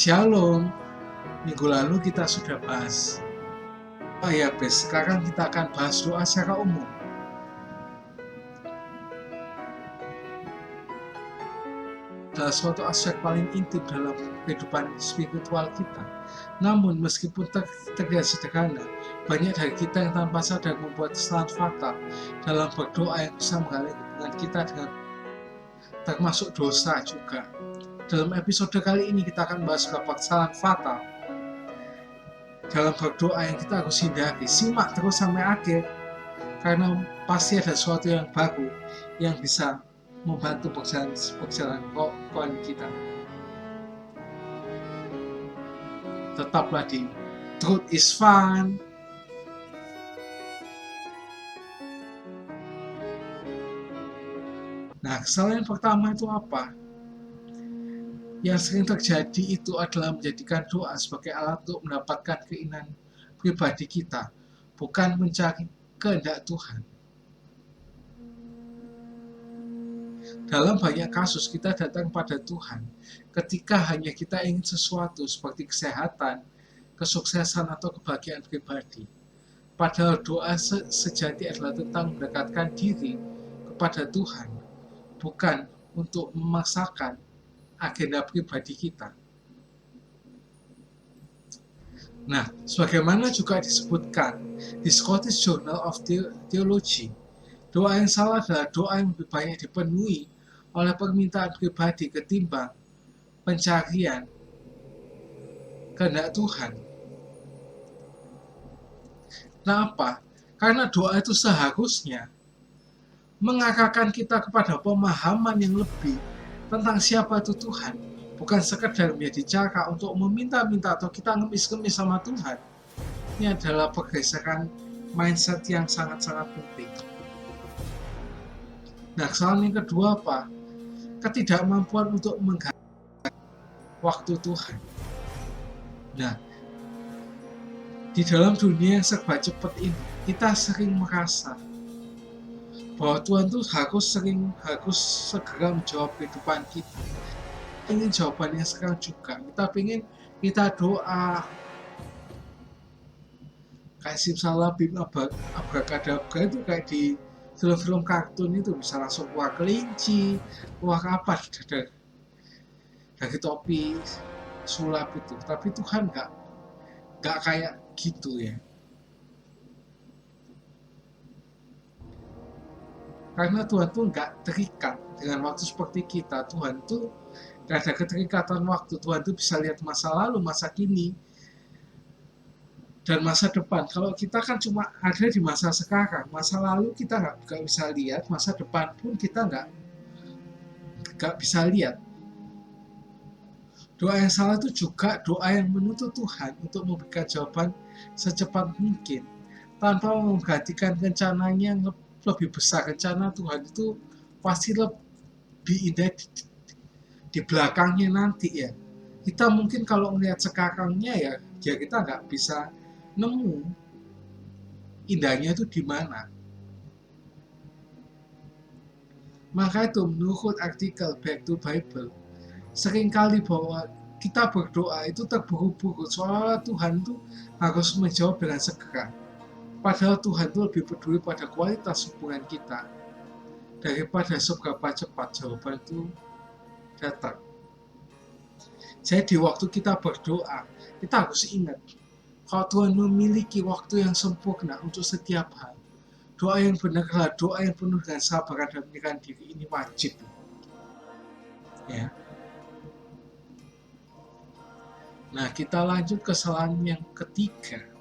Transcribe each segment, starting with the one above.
Shalom, minggu lalu kita sudah bahas. Oh ya, sekarang kita akan bahas doa secara umum. Adalah suatu aspek paling intim dalam kehidupan spiritual kita. Namun, meskipun terlihat sederhana, banyak dari kita yang tanpa sadar membuat kesalahan fatal dalam berdoa yang bisa mengalih hubungan kita dengan, termasuk dosa juga. Dalam episode kali ini kita akan bahas beberapa kesalahan fatal dalam berdoa yang kita harus hindari. Simak terus sampai akhir, karena pasti ada sesuatu yang baru yang bisa membantu perjalanan rohani kita. Tetaplah di Truth is Fun. Nah, kesalahan pertama itu apa? Yang sering terjadi itu adalah menjadikan doa sebagai alat untuk mendapatkan keinginan pribadi kita, bukan mencari kehendak Tuhan. Dalam banyak kasus kita datang pada Tuhan ketika hanya kita ingin sesuatu seperti kesehatan, kesuksesan, atau kebahagiaan pribadi. Padahal doa sejati adalah tentang mendekatkan diri kepada Tuhan, bukan untuk memaksakan agenda pribadi kita. Nah, sebagaimana juga disebutkan di Scottish Journal of Theology, doa yang salah adalah doa yang lebih banyak dipenuhi oleh permintaan pribadi ketimbang pencarian kehendak Tuhan. Kenapa? Karena doa itu seharusnya mengarahkan kita kepada pemahaman yang lebih tentang siapa itu Tuhan, bukan sekedar menjadi cara untuk meminta-minta atau kita ngemis-ngemis sama Tuhan. Ini adalah pergeseran mindset yang sangat-sangat penting. Nah, kesalahan yang kedua apa? Ketidakmampuan untuk menghargai waktu Tuhan. Nah, di dalam dunia yang serba cepat ini, kita sering merasa bahwa Tuhan tuh harus segera menjawab kehidupan kita. Ingin jawabannya sekarang juga. Kita doa kayak simsalabim abrakadabra itu kayak di film-film kartun itu bisa langsung keluar kelinci, keluar apa dari topi sulap itu. Tapi Tuhan nggak kayak gitu ya. Karena Tuhan tuh nggak terikat dengan waktu seperti kita. Tuhan tuh nggak ada keterikatan waktu. Tuhan tuh bisa lihat masa lalu, masa kini, dan masa depan. Kalau kita kan cuma ada di masa sekarang. Masa lalu kita nggak bisa lihat, masa depan pun kita nggak bisa lihat. Doa yang salah itu juga doa yang menuntut Tuhan untuk memberikan jawaban secepat mungkin, tanpa memperhatikan rencananya yang lebih besar. Rencana Tuhan itu pasti lebih indah di belakangnya nanti ya. Kita mungkin kalau melihat sekarangnya ya kita nggak bisa nemu indahnya itu di mana. Maka itu menurut artikel Back to Bible, seringkali bahwa kita berdoa itu terburu-buru soalnya Tuhan itu harus menjawab dengan segera. Padahal Tuhan itu lebih peduli pada kualitas hubungan kita daripada seberapa cepat jawaban itu datang. Jadi waktu kita berdoa, kita harus ingat kalau Tuhan memiliki waktu yang sempurna untuk setiap hal. Doa yang benar adalah doa yang penuh dengan sabaran dan menyerahkan diri. Ini wajib. Ya. Nah, kita lanjut ke kesalahan yang ketiga.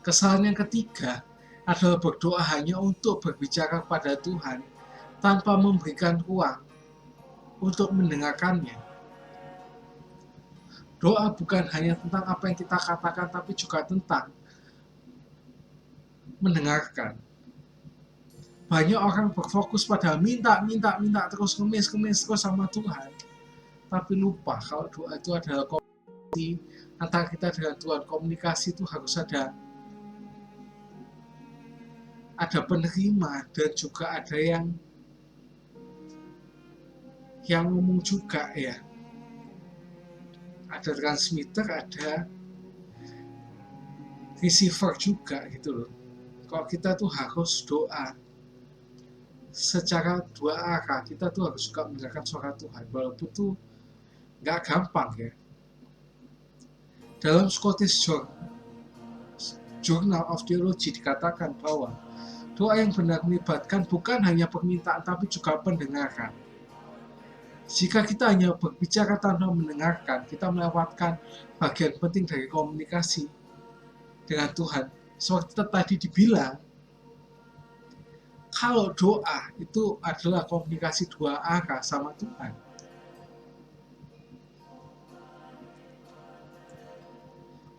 Kesalahan yang ketiga adalah berdoa hanya untuk berbicara kepada Tuhan tanpa memberikan ruang untuk mendengarkannya. Doa bukan hanya tentang apa yang kita katakan, tapi juga tentang mendengarkan. Banyak orang berfokus pada minta terus ngemis terus sama Tuhan, tapi lupa kalau doa itu adalah komunikasi antara kita dengan Tuhan. Komunikasi itu harus ada penerima dan juga ada yang ngomong juga ya. ada transmitter, ada receiver juga gitu loh. Kalau kita tuh harus doa secara dua arah, kita tuh harus juga mendengarkan suara Tuhan, walaupun tuh nggak gampang ya. Dalam Scottish Journal of Theology dikatakan bahwa doa yang benar melibatkan bukan hanya permintaan tapi juga pendengaran. Jika kita hanya berbicara tanpa mendengarkan, kita melewatkan bagian penting dari komunikasi dengan Tuhan. Seperti tadi dibilang, kalau doa itu adalah komunikasi dua arah sama Tuhan.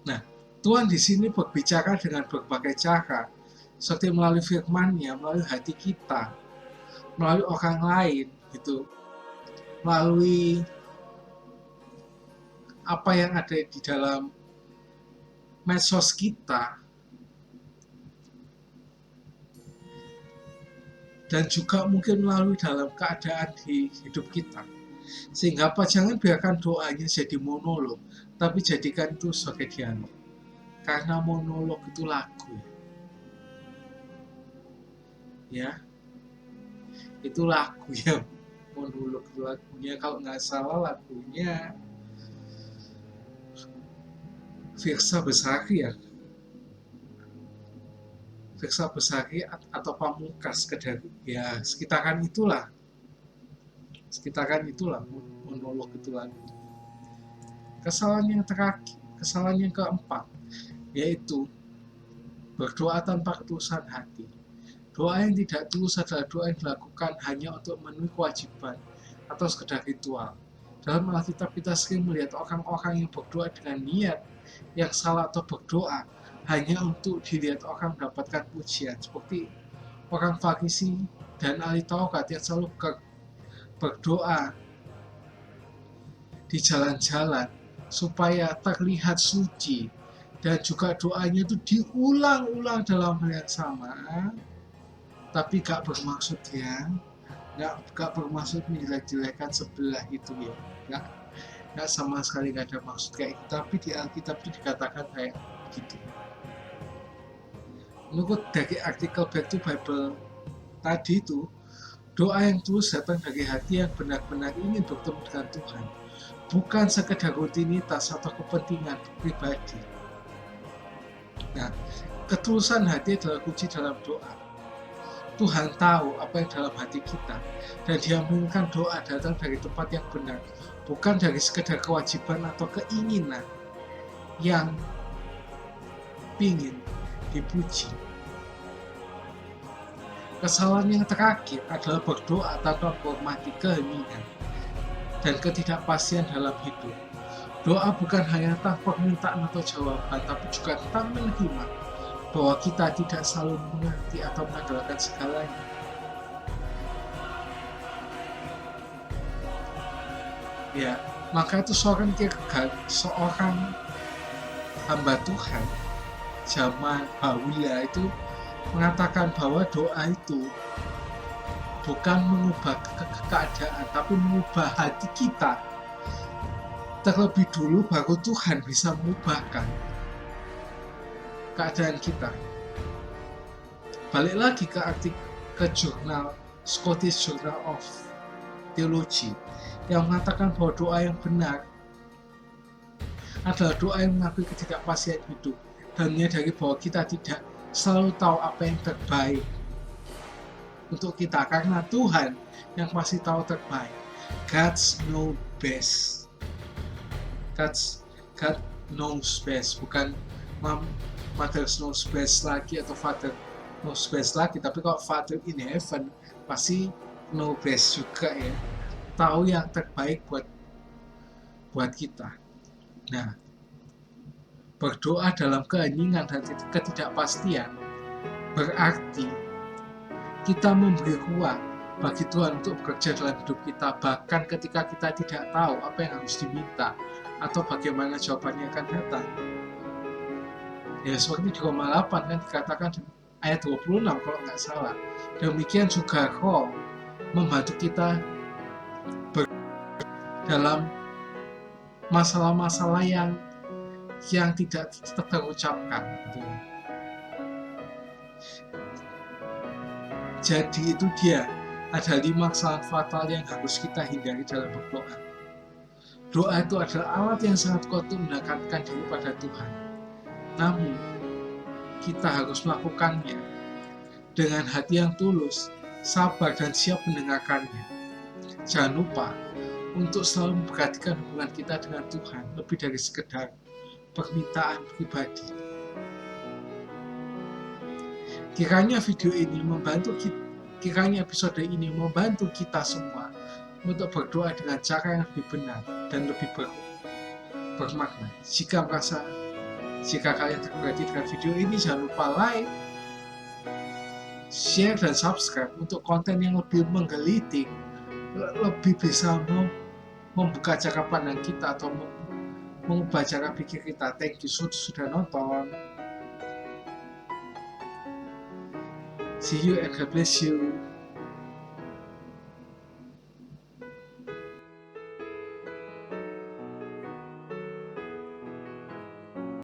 Nah, Tuhan di sini berbicara dengan berbagai cara, seperti melalui firman-Nya, melalui hati kita, melalui orang lain, gitu, melalui apa yang ada di dalam medsos kita, dan juga mungkin melalui dalam keadaan di hidup kita. Sehingga apa, jangan biarkan doanya jadi monolog, tapi jadikan itu sebagai dialog. Karena monolog itu lagu, ya, itu lagu ya, monolog itu lagunya, kalau nggak salah lagunya Firsa Besari ya, Firsa Besari atau Pamungkas, ya sekitaran itulah monolog itu lagu. Kesalahan yang keempat, yaitu berdoa tanpa ketulusan hati. Doa yang tidak tulus adalah doa yang dilakukan hanya untuk memenuhi kewajiban atau sekedar ritual. Dalam Alkitab kita sering melihat orang-orang yang berdoa dengan niat yang salah atau berdoa hanya untuk dilihat orang mendapatkan pujian, seperti orang Farisi dan ahli Taurat yang selalu berdoa di jalan-jalan supaya terlihat suci, dan juga doanya itu diulang-ulang dalam hal yang sama, tapi gak bermaksud ya, gak bermaksud menjelek-jelekan sebelah itu ya, gak sama sekali gak ada maksud kayak gitu, tapi di Alkitab itu dikatakan kayak gitu. Menurut dari artikel Back to Bible tadi itu, doa yang tulus datang dari hati yang benar-benar ingin bertemu dengan Tuhan, bukan sekedar rutinitas atau kepentingan pribadi. Nah, ketulusan hati adalah kunci dalam doa. Tuhan tahu apa yang dalam hati kita, dan Dia menginginkan doa datang dari tempat yang benar, bukan dari sekedar kewajiban atau keinginan yang pingin dipuji. Kesalahan yang terakhir adalah berdoa tanpa menghormati keheningan dan ketidakpastian dalam hidup. Doa bukan hanya tentang permintaan atau jawaban, tapi juga tentang menerima bahwa kita tidak selalu mengerti atau mengandalkan segalanya. Ya, maka itu seorang Kierkegaard, seorang hamba Tuhan zaman Bahula itu mengatakan bahwa doa itu bukan mengubah keadaan, tapi mengubah hati kita terlebih dulu, baru Tuhan bisa mengubahkan keadaan kita. Balik lagi ke jurnal Scottish Journal of Theology yang mengatakan bahwa doa yang benar adalah doa yang mengakui ketidakpastian hidup dan menyadari bahwa kita tidak selalu tahu apa yang terbaik untuk kita, karena Tuhan yang pasti tahu terbaik. God knows best, bukan Mother knows best lagi atau Father knows best lagi, tapi kalau Father in heaven pasti know best juga ya, tahu yang terbaik buat kita. Nah, berdoa dalam keheningan dan ketidakpastian berarti kita memberi ruang bagi Tuhan untuk bekerja dalam hidup kita, bahkan ketika kita tidak tahu apa yang harus diminta atau bagaimana jawabannya akan datang. Ya, seperti di Roma 8 kan dikatakan ayat 26 kalau nggak salah. Demikian juga Roh membantu kita dalam masalah-masalah yang tidak terucapkan gitu. Jadi itu dia, ada 5 kesalahan fatal yang harus kita hindari dalam berdoa. Doa itu adalah alat yang sangat kuat untuk mendekatkan diri pada Tuhan. Namun, kita harus melakukannya dengan hati yang tulus, sabar, dan siap mendengarkannya. Jangan lupa untuk selalu memperhatikan hubungan kita dengan Tuhan lebih dari sekedar permintaan pribadi. Kiranya episode ini membantu kita semua untuk berdoa dengan cara yang lebih benar dan lebih bermakna. Jika kalian terberkati dengan video ini, jangan lupa like, share, dan subscribe untuk konten yang lebih menggelitik, lebih bisa membuka cara pandang kita atau mengubah cara pikir kita. Thank you sudah nonton. See you and God bless you.